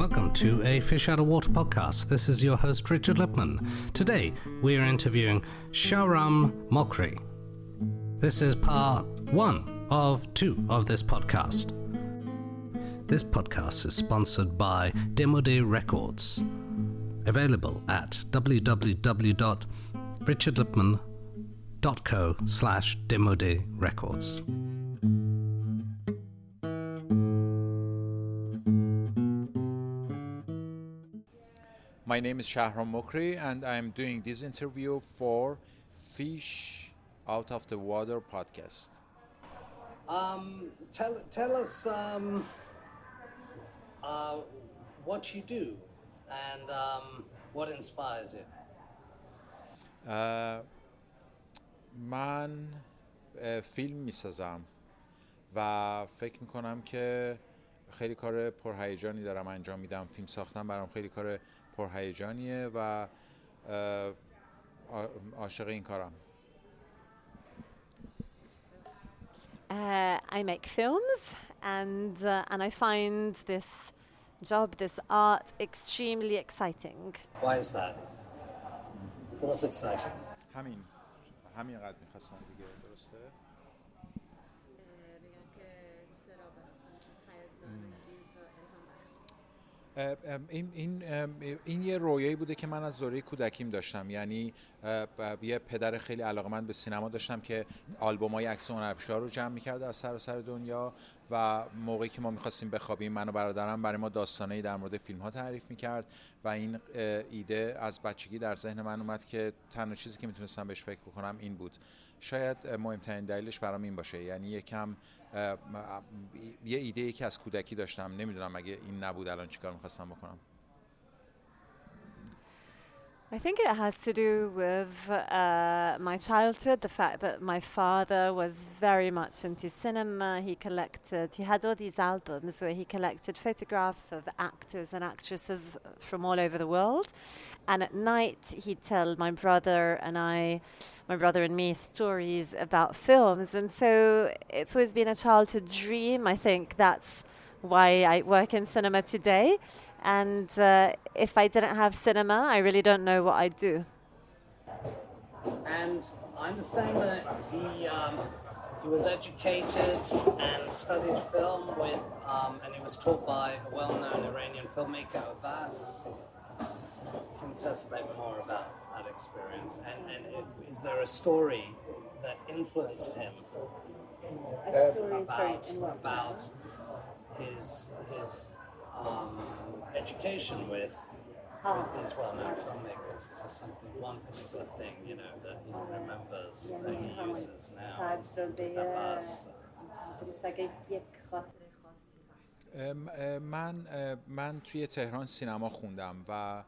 Welcome to a Fish Out of Water podcast. This is your host, Richard Lipman. Today, we are interviewing Shahram Mokri. This is part 1 of 2 of this podcast. This podcast is sponsored by Demode Records, available at www.richardlipman.co/Demode Records. My name is Shahram Mokri, and I'm doing this interview for Fish Out of the Water podcast. Tell us what you do and what inspires you. من فیلم میسازم و فکر میکنم که خیلی کار پرهیجانی دارم انجام میدم. فیلم ساختن برام خیلی کار پرهیجانیه و عاشق این کارم. I make films and I find this job, this art, extremely exciting. Why is that? What's exciting? همین قدر میخواستم دیگه، درسته؟ این یه رویایی بوده که من از دوره کودکیم داشتم. یعنی یه پدر خیلی علاقه‌مند به سینما داشتم که آلبوم‌های عکس هنرپیشه‌ها رو جمع می‌کرد از سراسر دنیا و موقعی که ما می‌خواستیم بخوابیم، من و برادرم برای ما داستانایی در مورد فیلم‌ها تعریف می‌کرد و این ایده از بچگی در ذهن من اومد که تنها چیزی که میتونستم بهش فکر بکنم این بود. شاید مهمترین دلیلش برام این باشه، یعنی یکم یه ایده‌ای که از کودکی داشتم، نمیدونم اگه این نبود الان چیکار می‌خواستم بکنم. I think it has to do with my childhood, the fact that my father was very much into cinema. He had all these albums where he collected photographs of actors and actresses from all over the world. And at night he'd tell my brother and me stories about films. And so it's always been a childhood dream. I think that's why I work in cinema today. And if I didn't have cinema, I really don't know what I'd do. And I understand that he was educated and studied film with, and he was taught by a well-known Iranian filmmaker, Abbas. Can you tell us a bit more about that experience? And is there a story that influenced him? About his education with these well-known filmmakers? Is there something, one particular thing, that he remembers, that he uses now? من توی تهران سینما خوندم و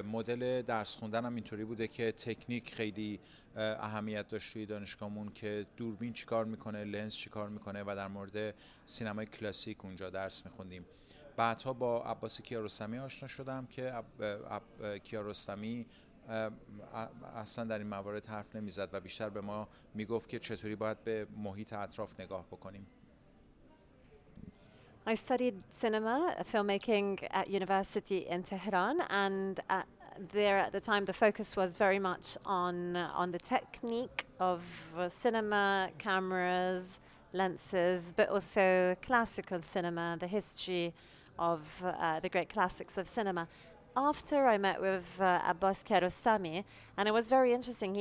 مدل درس خوندنم اینطوری بوده که تکنیک خیلی اهمیت داشت توی دانشگاهمون، که دوربین چیکار میکنه، لنز چیکار میکنه و در مورد سینمای کلاسیک اونجا درس میخوندیم. بعدها با عباس کیارستمی آشنا شدم که کیارستمی اصلا در این موارد حرف نمیزد و بیشتر به ما میگفت که چطوری باید به محیط اطراف نگاه بکنیم. I studied cinema, filmmaking at university in Tehran, and there at the time the focus was very much on the technique of cinema, cameras, lenses, but also classical cinema, the history of the great classics of cinema. After I met with Abbas Kiarostami, and it was very interesting.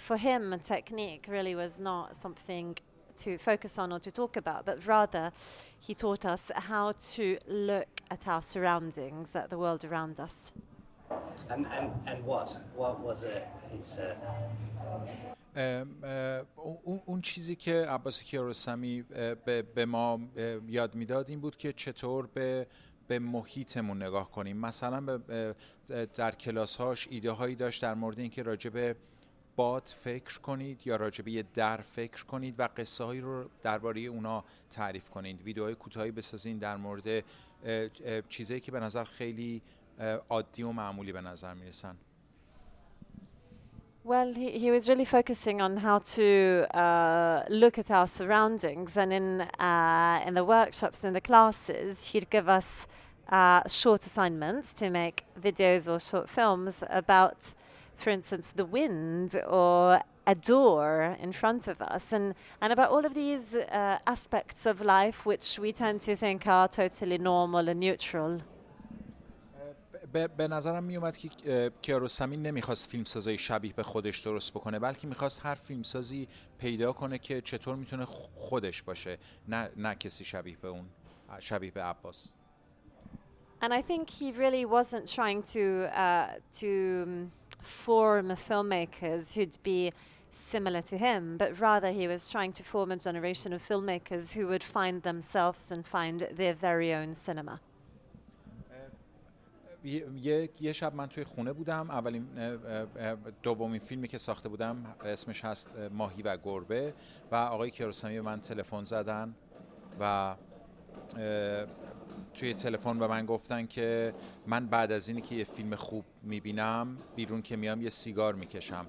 For him, technique really was not something to focus on or to talk about, but rather he taught us how to look at our surroundings, at the world around us. And what was it he said? اون چیزی که عباس کیارستمی به ما یاد میداد این بود که چطور به محیطمون نگاه کنیم. مثلا در کلاس‌هاش ایده هایی داشت در مورد اینکه راجع به باد فکر کنید یا راجع به یه در فکر کنید و قصه هایی رو درباره اونا تعریف کنید. ویدیوهای کوتاهی بسازین در مورد چیزایی که به نظر خیلی عادی و معمولی به نظر میرسن. Well, he was really focusing on how to look at our surroundings, and in the workshops, in the classes, he'd give us short assignments to make videos or short films about, for instance, the wind or a door in front of us, and about all of these aspects of life which we tend to think are totally normal and neutral. به نظرم میومد که کیارستمی نمیخواست فیلمسازی شبیه به خودش درست بکنه، بلکه میخواست هر فیلمسازی پیدا کنه که چطور میتونه خودش باشه، نه کسی شبیه به اون، شبیه به عباس. And I think he really wasn't trying to form filmmakers who'd be similar to him, but rather he was trying to form a generation of filmmakers who would find themselves and find their very own cinema. یه شب من توی خونه بودم، دومین فیلمی که ساخته بودم اسمش هست ماهی و گربه، و آقای کیارستمی به من تلفن زدن و توی تلفن به من گفتن که من بعد از اینی که یه فیلم خوب میبینم بیرون که میام یه سیگار میکشم.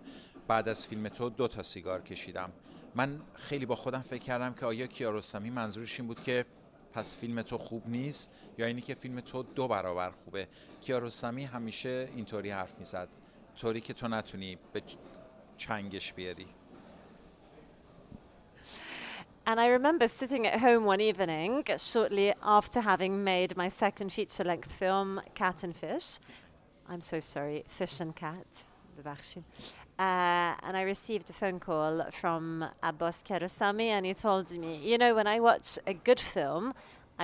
بعد از فیلم تو 2 تا سیگار کشیدم. من خیلی با خودم فکر کردم که آیا کیارستمی منظورش این بود که پس فیلم تو خوب نیست، یا اینی که فیلم تو 2 برابر خوبه. کیارستمی همیشه اینطوری حرف میزد، طوری که تو نتونی به چنگش بیاری. And I remember sitting at home one evening, shortly after having made my second feature-length film, Cat and Fish. I'm so sorry, Fish and Cat. And I received a phone call from Abbas Kiarostami, and he told me, you know, when I watch a good film,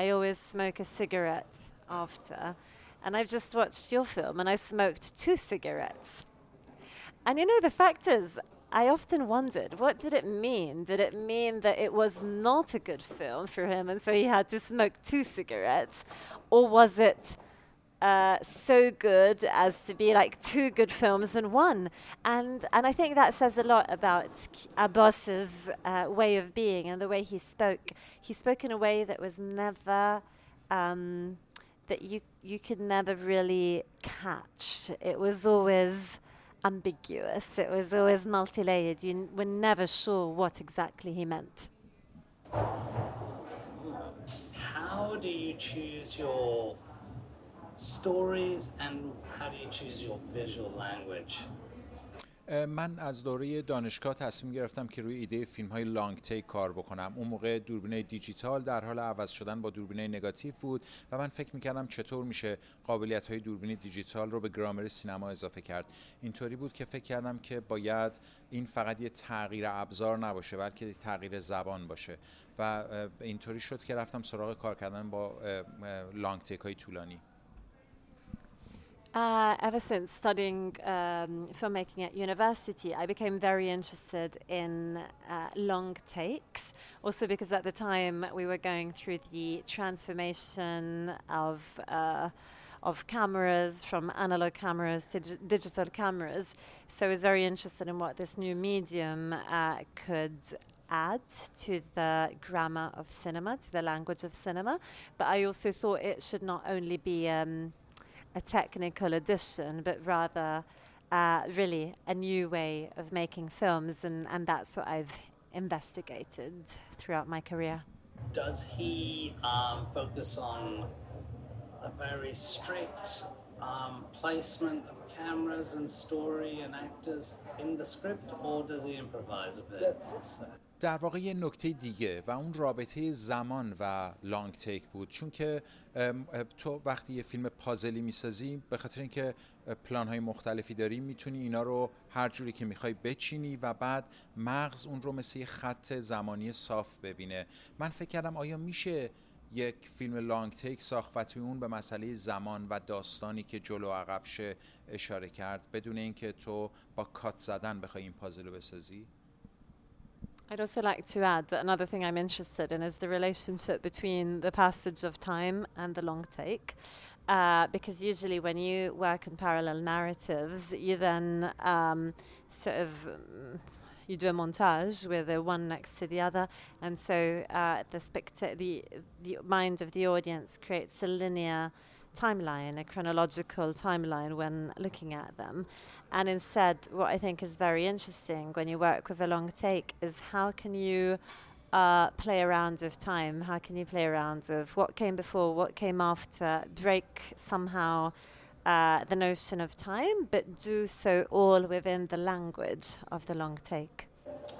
I always smoke a cigarette after. And I've just watched your film, and I smoked 2 cigarettes. And you know, the fact is, I often wondered, what did it mean? Did it mean that it was not a good film for him, and so he had to smoke 2 cigarettes? Or was it so good as to be like 2 good films in one? And I think that says a lot about Abbas's way of being and the way he spoke. He spoke in a way that was never, that you could never really catch. It was always ambiguous. It was always multi-layered. You were never sure what exactly he meant. How do you choose your stories and how do you choose your visual language? من از دوره دانشگاه تصمیم گرفتم که روی ایده فیلم‌های لانگ تیک کار بکنم. اون موقع دوربین دیجیتال در حال عوض شدن با دوربین نگاتیو بود و من فکر می‌کردم چطور میشه قابلیت‌های دوربین دیجیتال رو به گرامر سینما اضافه کرد. اینطوری بود که فکر کردم که باید این فقط یه تغییر ابزار نباشه، بلکه تغییر زبان باشه و اینطوری شد که رفتم سراغ کار کردن با لانگ تیک‌های طولانی. Ever since studying filmmaking at university, I became very interested in long takes, also because at the time we were going through the transformation of cameras, from analog cameras to digital cameras. So I was very interested in what this new medium could add to the grammar of cinema, to the language of cinema. But I also thought it should not only be a technical addition, but rather really a new way of making films, and that's what I've investigated throughout my career. Does he focus on a very strict placement of cameras and story and actors in the script, or does he improvise a bit? در واقع یه نکته دیگه و اون رابطه زمان و لانگ تیک بود، چون که تو وقتی یه فیلم پازلی میسازی به خاطر اینکه پلان‌های مختلفی داری میتونی اینا رو هر جوری که میخوای بچینی و بعد مغز اون رو مثل یه خط زمانی صاف ببینه. من فکر کردم آیا میشه یک فیلم لانگ تیک ساخت و توی اون به مسئله زمان و داستانی که جلو عقب شه اشاره کرد بدون اینکه تو با کات زدن بخوای این پازل رو بسازی؟ I'd also like to add that another thing I'm interested in is the relationship between the passage of time and the long take. Because usually when you work in parallel narratives, you then you do a montage with the one next to the other, and so the mind of the audience creates a linear timeline, a chronological timeline when looking at them. And instead, what I think is very interesting when you work with a long take is how can you play around with time? How can you play around with what came before, what came after, break somehow the notion of time, but do so all within the language of the long take?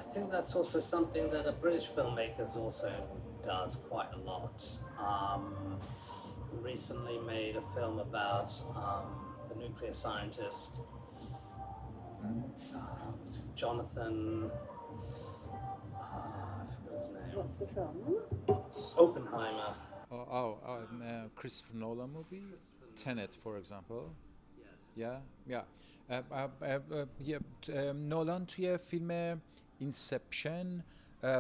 I think that's also something that a British filmmaker also does quite a lot. Recently made a film about the nuclear scientist Jonathan, I forgot his name. What's the film? Oppenheimer. Christopher Nolan movie, Tenet, for example. Yeah. نولان توی فیلم اینسپشن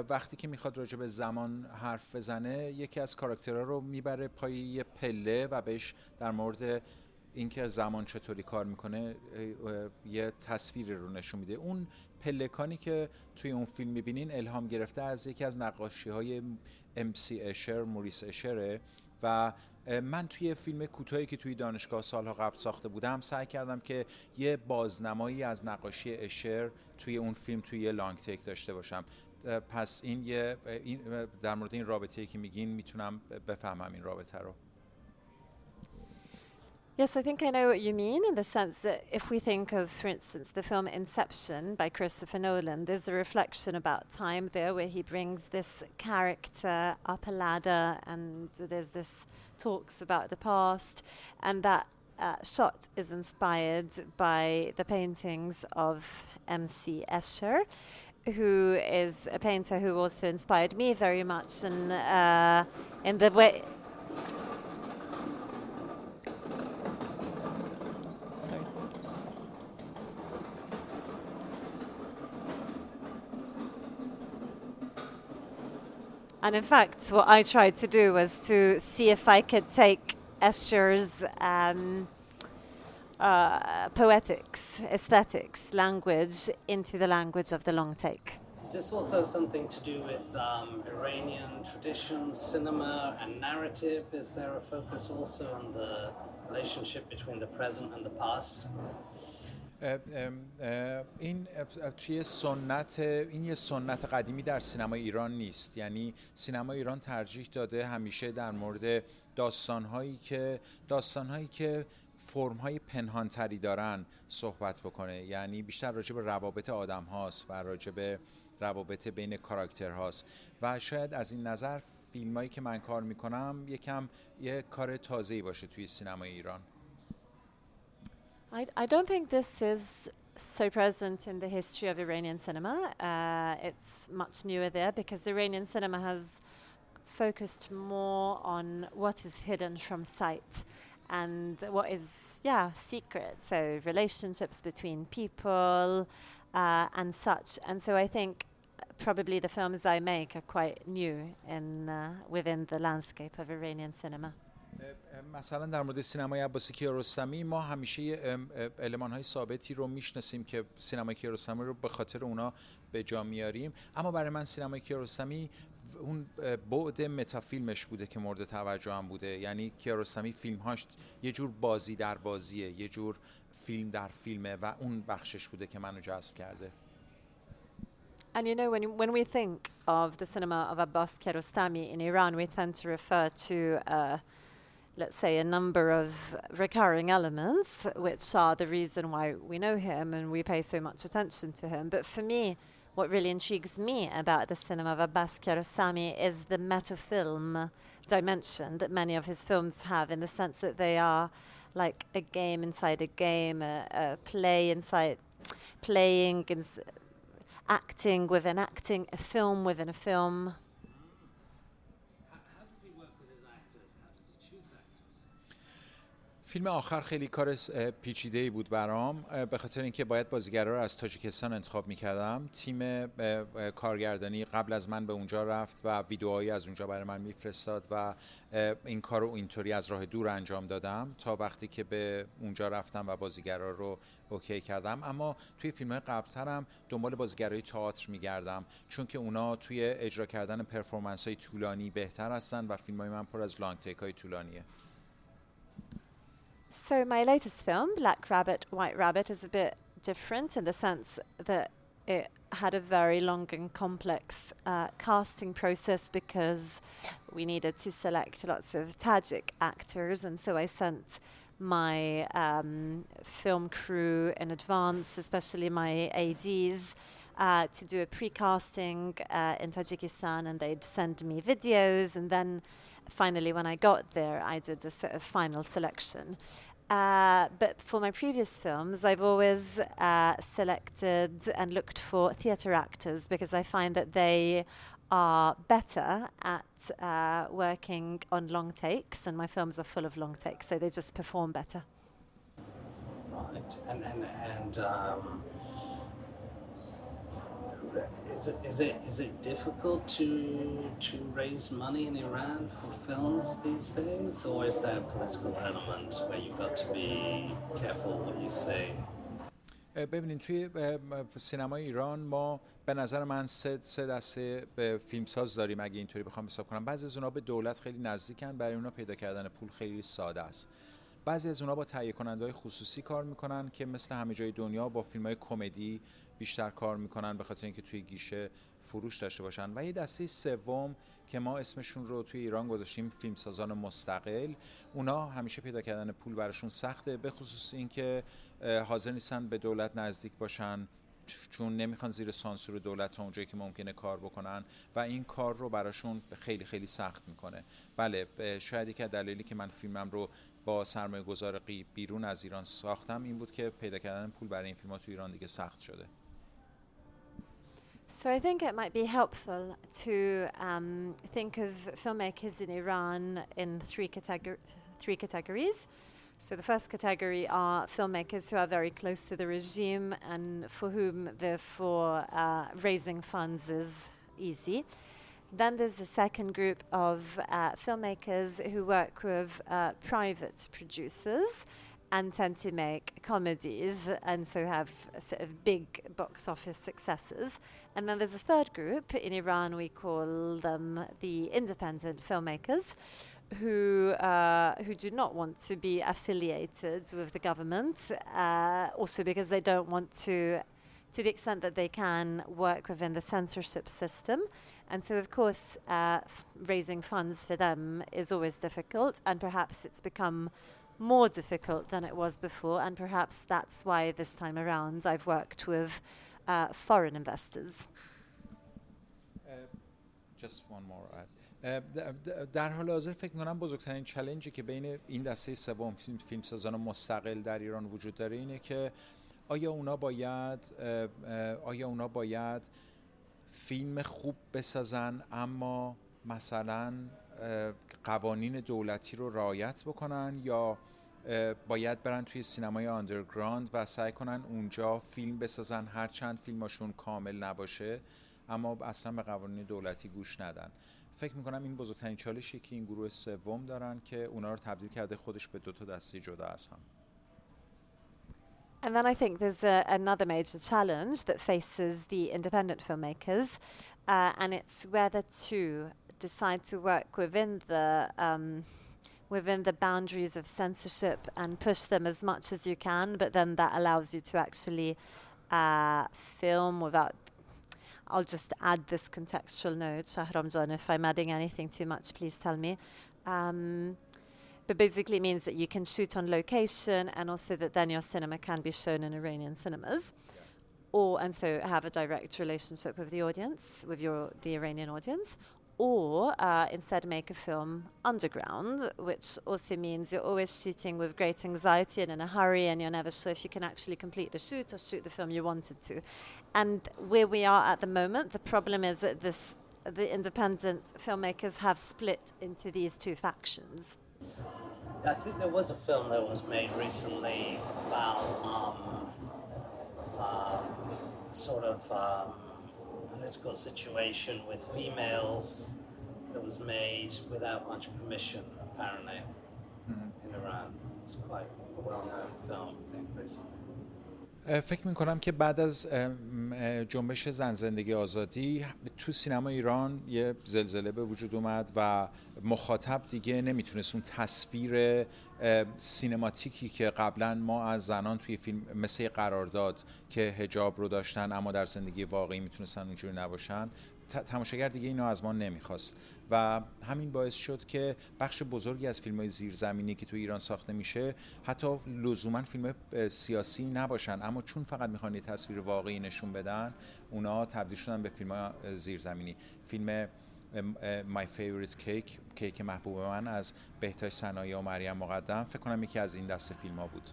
وقتی که میخواد راجع به زمان حرف بزنه یکی از کاراکترها رو میبره پای یه پله و بهش در مورد اینکه زمان چطوری کار میکنه یه تصویری رو نشون میده. اون پلکانی که توی اون فیلم میبینین الهام گرفته از یکی از نقاشی‌های موریس اشره و من توی فیلم کوتاهی که توی دانشگاه سالها قبل ساخته بودم سعی کردم که یه بازنمایی از نقاشی اشر توی اون فیلم توی یه لانگ تیک داشته باشم. پس این در مورد این رابطه‌ای که میگین میتونم بفهمم این رابطه رو. Yes, I think I know what you mean in the sense that if we think of, for instance, the film Inception by Christopher Nolan, there's a reflection about time there where he brings this character up a ladder and there's this talks about the past, and that shot is inspired by the paintings of M.C. Escher, who is a painter who also inspired me very much in the way... And in fact, what I tried to do was to see if I could take Escher's poetics, aesthetics, language into the language of the long take. Is this also something to do with Iranian traditions, cinema and narrative? Is there a focus also on the relationship between the present and the past? این توی سنت این یه سنت قدیمی در سینمای ایران نیست. یعنی سینمای ایران ترجیح داده همیشه در مورد داستان‌هایی که فرم‌های پنهان‌تری دارن صحبت بکنه. یعنی بیشتر راجع به روابط آدم هاست و راجع به روابط بین کاراکتر هاست و شاید از این نظر فیلمایی که من کار میکنم یه کار تازه‌ای باشه توی سینمای ایران. I don't think this is so present in the history of Iranian cinema. It's much newer there because Iranian cinema has focused more on what is hidden from sight and what is, secret. So relationships between people and such. And so I think probably the films I make are quite new within the landscape of Iranian cinema. مثلا در مورد سینمای عباسی کیارستمی ما همیشه المان‌های ثابتی رو میشناسیم که سینمای کیارستمی رو به خاطر اونا به جا میاریم، اما برای من سینمای کیارستمی اون بعد متافیلمش بوده که مورد توجهم بوده. یعنی کیارستمی فیلم‌هاش یه جور بازی در بازیه، یه جور فیلم در فیلمه و اون بخشش بوده که منو جذب کرده. And you know, when we think of the cinema of Abbas Kiarostami in Iran, we tend to refer to let's say, a number of recurring elements, which are the reason why we know him and we pay so much attention to him. But for me, what really intrigues me about the cinema of Abbas Kiarostami is the metafilm dimension that many of his films have, in the sense that they are like a game inside a game, a play inside playing, acting within acting, a film within a film. فیلم آخر خیلی کار پیچیده‌ای بود برام، به خاطر اینکه باید بازیگرا رو از تاجیکستان انتخاب می‌کردم. تیم کارگردانی قبل از من به اونجا رفت و ویدیوهایی از اونجا برای من میفرستاد و این کار رو اینطوری از راه دور انجام دادم تا وقتی که به اونجا رفتم و بازیگرا رو اوکی کردم. اما توی فیلم‌های قبل‌ترم دنبال بازیگرای تئاتر می‌گردم، چون که اونا توی اجرا کردن پرفورمنس‌های طولانی بهتر هستن و فیلم‌های من پر از لانگ تیک‌های طولانیه. So my latest film, Black Rabbit, White Rabbit, is a bit different in the sense that it had a very long and complex casting process because we needed to select lots of Tajik actors, and so I sent my film crew in advance, especially my ADs, to do a pre-casting in Tajikistan, and they'd send me videos, and then finally when I got there I did a sort of final selection. But for my previous films, I've always selected and looked for theatre actors because I find that they are better at working on long takes, and my films are full of long takes, so they just perform better. Right, and is it difficult to raise money in Iran for films these days, or is there a political element where you've got to be careful what you say? ببینید توی سینمای ایران ما به نظر من سه دسته فیلمساز داریم اگه اینطوری بخوام حساب کنم. بعضی از اونها به دولت خیلی نزدیکن، برای اونها پیدا کردن پول خیلی ساده است. بعضی از اونها با تهیه کننده‌های خصوصی کار میکنن که مثل همه جای دنیا با فیلم‌های کمدی بیشتر کار میکنن به خاطر اینکه توی گیشه فروش داشته باشن. و یه دسته سوم که ما اسمشون رو توی ایران گذاشتیم فیلمسازان مستقل، اونا همیشه پیدا کردن پول براشون سخته، به خصوص اینکه حاضر نیستن به دولت نزدیک باشن چون نمیخوان زیر سانسور دولت تا اونجایی که ممکنه کار بکنن و این کار رو براشون خیلی خیلی سخت میکنه. بله، شاید یکی از دلایلی که من فیلمم رو با سرمایه گذار بیرون از ایران ساختم این بود که پیدا کردن پول برای این فیلم‌ها تو ایران دیگه سخت شده. So I think it might be helpful to think of filmmakers in Iran in three categories. So the first category are filmmakers who are very close to the regime and for whom, therefore, raising funds is easy. Then there's a second group of filmmakers who work with private producers and tend to make comedies and so have sort of big box office successes. And then there's a third group. In Iran we call them the independent filmmakers who do not want to be affiliated with the government, also because they don't want to the extent that they can, work within the censorship system. And so, of course, raising funds for them is always difficult, and perhaps it's become more difficult than it was before, and perhaps that's why this time around I've worked with foreign investors. Just one more. در حال حاضر فکر می‌کنم بزرگترین چالنجی که بین این دسته سوم فیلمسازان مستقل در ایران وجود داره اینه که آیا اونا باید فیلم خوب بسازن اما مثلا قوانین دولتی رو رعایت بکنن، یا باید برن توی سینمای آندرگراند و سعی کنن اونجا فیلم بسازن هرچند فیلماشون کامل نباشه اما اصلا به قوانین دولتی گوش ندن. فکر میکنم این بزرگترین چالشی که این گروه سوم دارن که اونا رو تبدیل کرده خودش به دو تا دسته جدا از هم. And then I think there's another major challenge that faces the independent filmmakers, and it's whether to decide to work within the boundaries of censorship and push them as much as you can, but then that allows you to actually film without. I'll just add this contextual note, Shahram John, if I'm adding anything too much, please tell me. But basically means that you can shoot on location and also that then your cinema can be shown in Iranian cinemas, and so have a direct relationship with the audience, with the Iranian audience, or instead make a film underground, which also means you're always shooting with great anxiety and in a hurry, and you're never sure if you can actually complete the shoot or shoot the film you wanted to. And where we are at the moment, the problem is that the independent filmmakers have split into these two factions. I think there was a film that was made recently about sort of political situation with females that was made without much permission, apparently, in Iran. It's quite a well-known film, I think, recently. فکر میکنم که بعد از جنبش زن زندگی آزادی تو سینما ایران یه زلزله به وجود اومد و مخاطب دیگه نمیتونست اون تصویر سینماتیکی که قبلا ما از زنان توی فیلم مثل قرارداد که حجاب رو داشتن اما در زندگی واقعی میتونستن اونجوری نباشن، تماشاگر دیگه اینو از ما نمیخواست و همین باعث شد که بخش بزرگی از فیلم‌های زیرزمینی که تو ایران ساخته میشه حتی لزوما فیلم سیاسی نباشن، اما چون فقط میخوان یه تصویر واقعی نشون بدن اونا تبدیل شدن به فیلم‌های زیرزمینی. فیلم My Favorite Cake، کیک محبوب من از بهتاج صنایع و مریم مقدم، فکر کنم یکی از این دست فیلم‌ها بود.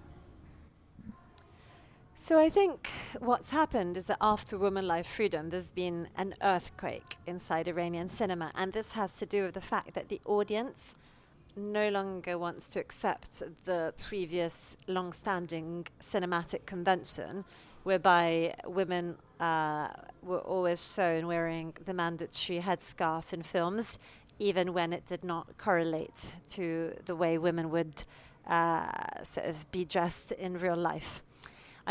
So I think what's happened is that after Women Life Freedom, there's been an earthquake inside Iranian cinema, and this has to do with the fact that the audience no longer wants to accept the previous long-standing cinematic convention whereby women were always shown wearing the mandatory headscarf in films, even when it did not correlate to the way women would sort of be dressed in real life.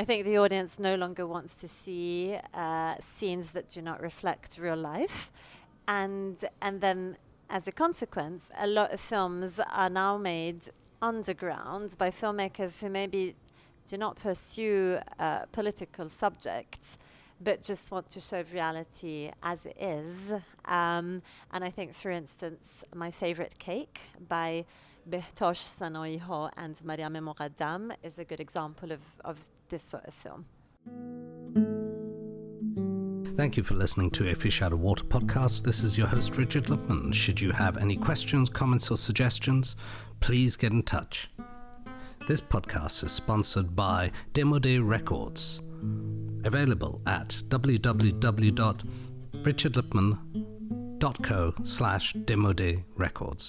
I think the audience no longer wants to see scenes that do not reflect real life, and then as a consequence, a lot of films are now made underground by filmmakers who maybe do not pursue political subjects, but just want to show reality as it is. And I think, for instance, My Favorite Cake by بهتاج صنایع and مریم مقدم is a good example of this sort of film. Thank you for listening to a Fish Out of Water podcast. This is your host, Richard Lipman. Should you have any questions, comments, or suggestions, please get in touch. This podcast is sponsored by Demode Records, available at www.richardlipman.co/Demode Records.